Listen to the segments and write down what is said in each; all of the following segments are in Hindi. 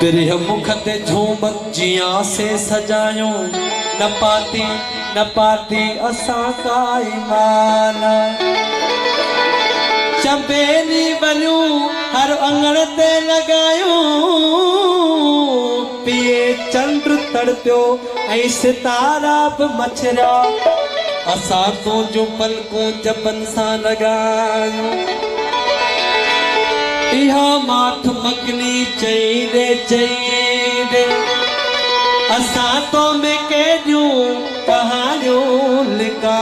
प्रिय मुख ते झूमत जिया से सजायो न पाती असा का ईमान चंपेली बलियूं हर अंगण ते लगायो पिए चंद्र तड़पियो ऐं सितारा बि मछरिया असा तो जो पलकों जपन सा लगायो इहा माठ मगनी चई दे असा तो में केॾियूं कहानियूं लिका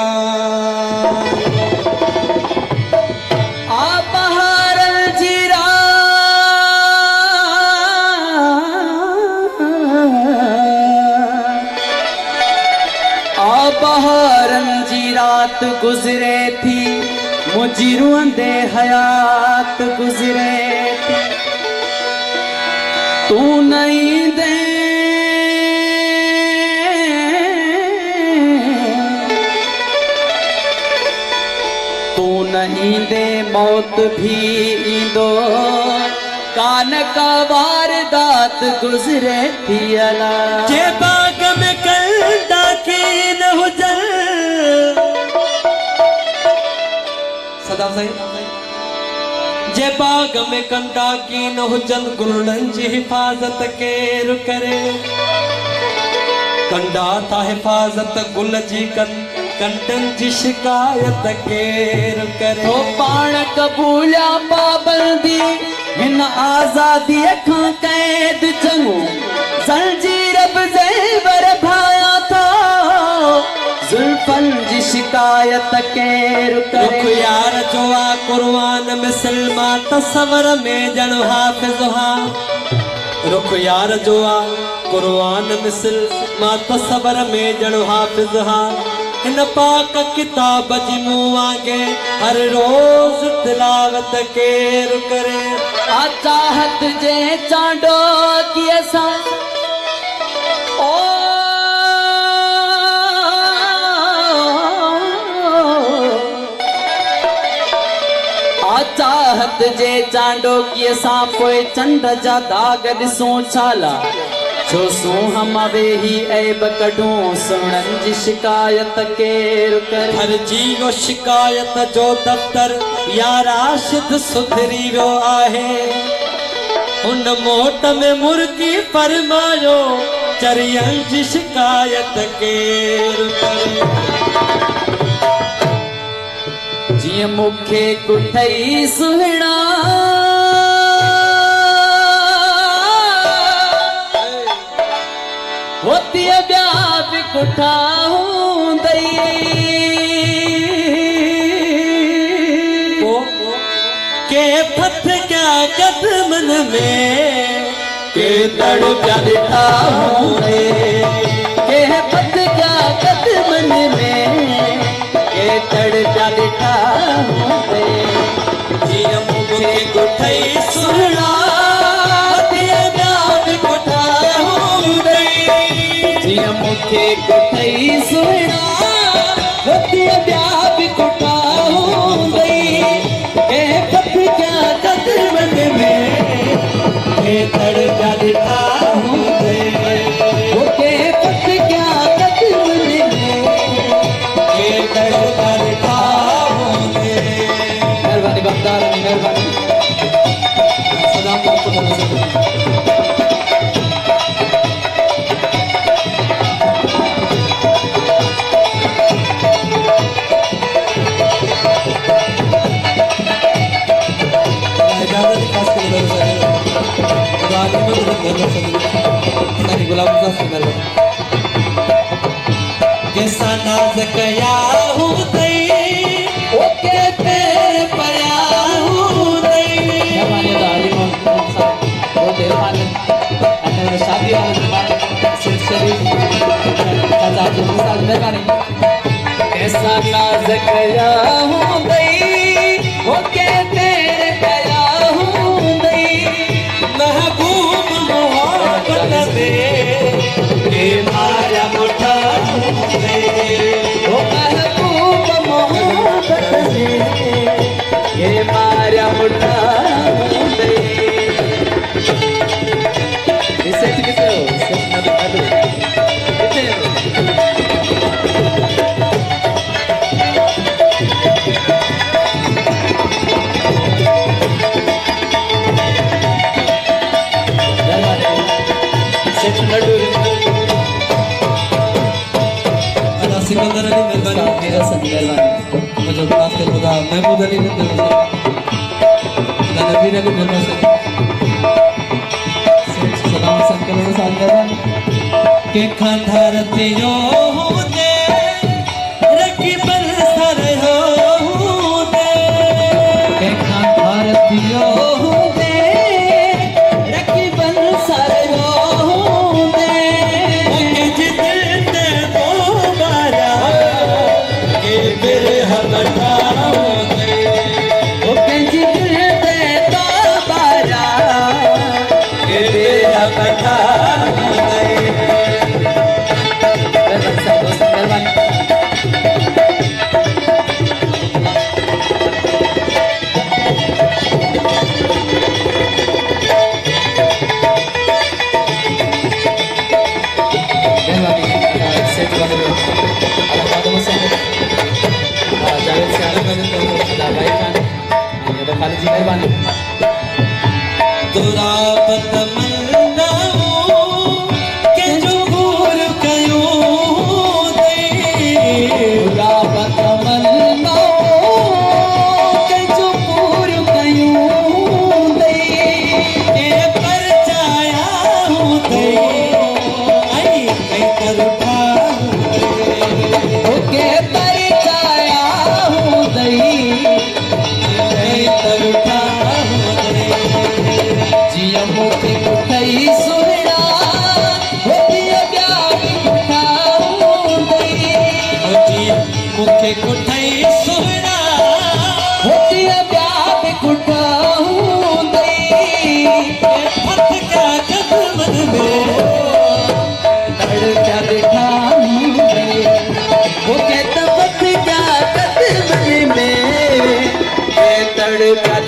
रात गुजरे थी मुझी रुंदे हयात गुजरे थी तू नहीं दे मौत भी ईंदो कान का वारदात गुजरे थी अला जे बाग में कंदा की न हुजन सदा सही जे बाग में कंदा की न हुजन गुलनि जी हिफ़ाज़त केरु करे कंदा था हिफ़ाज़त गुल जी कंटन जी शिकायत केरु करे तो पाण कबूलिया पाबंदी हिन आज़ादी खां कैद चङो ज़ंजीर बि ज़ेवर भाया था ज़ुल्फ़न जी शिकायत केरु करे रुख यार जो आ कुर्बान मिसलमा तसवर में ॼण हाफ़िज़ हा रुख यार जो आ कुर्बान मिसलमा तसवर में ॼण हाफ़िज़ हा इन पाक किताब जी मुँह वांगे हर रोज तिलावत केरु करे चाहत जे चांडो की असां ओ चाहत जे चांडो की असां पोइ चंड जा दाग ॾिसूं छाला छो सूं हम वेही ऐब कढूं सुणनि जी शिकायत केरु करे हर जीव शिकायत जो दफ़्तर या राशिद सुधरी वियो आहे उन मोट में मुर्गी फरमायो चरियनि जी शिकायत केरु करे जीअं मूंखे कुठई सुहिणा होती ॿिया बि कुठा हूंदई के फथ क्या कदमनि में के तड़ पिया ॾिठा हूंदे के फथ क्या कदमनि में के तड़ पिया ॾिठा हूंदे जीअं मूंखे कुठई सुहिणा मूंखे कुठई सुहिणा होती ॿिया बि कुठा हूंदई के फथ क्या कदमनि में के तड़ पिया ॾिठा हूंदे के फथ क्या कदमनि में के तड़ पिया ॾिठा हूंदे महिरबानी बख़्तार महिरबानी सदा कैसा नाज कया हूंदई ओके तेरे पया हूंदई मेहरबानी दादी मोहम्मद साहब बहुत मेहरबानी अने शादी वाले जमाने सिलसिले आजाद मुस्ताद मेहरबानी कैसा नाज कया हूंदई ओके तेरे पया हूंदई महबूब मोहब्बत में के माया मुठा ओ महबूब मोहब्बत में ये मारिया मुठा महमूद अली ने दरबार नबी ने दरबार से सलाम संकलन साथ के खंडर थियो दे रखी बल सर हो दे के खंडर थियो दे रखी बल सर हो दे के जितने तो बारा के फिर हम दे ओ के जितने तो बारा के फिर हम तुरापत मन्नाओ के जो भूल कयो दे तुरापत मन्नाओ के जो भूल कयो दे के परचाया हूँ दे आई कई कर उठा के परचाया हूँ दे कई कर उठा जिया मुखे कुठाई सुना होती प्यार कुठाऊं दई जिया मुखे कुठाई सुना होती प्यार कुठाऊं दई फट क्या कदम में तड़ क्या दिखाऊं दई वो कहता फट क्या कदम में तड़ क्या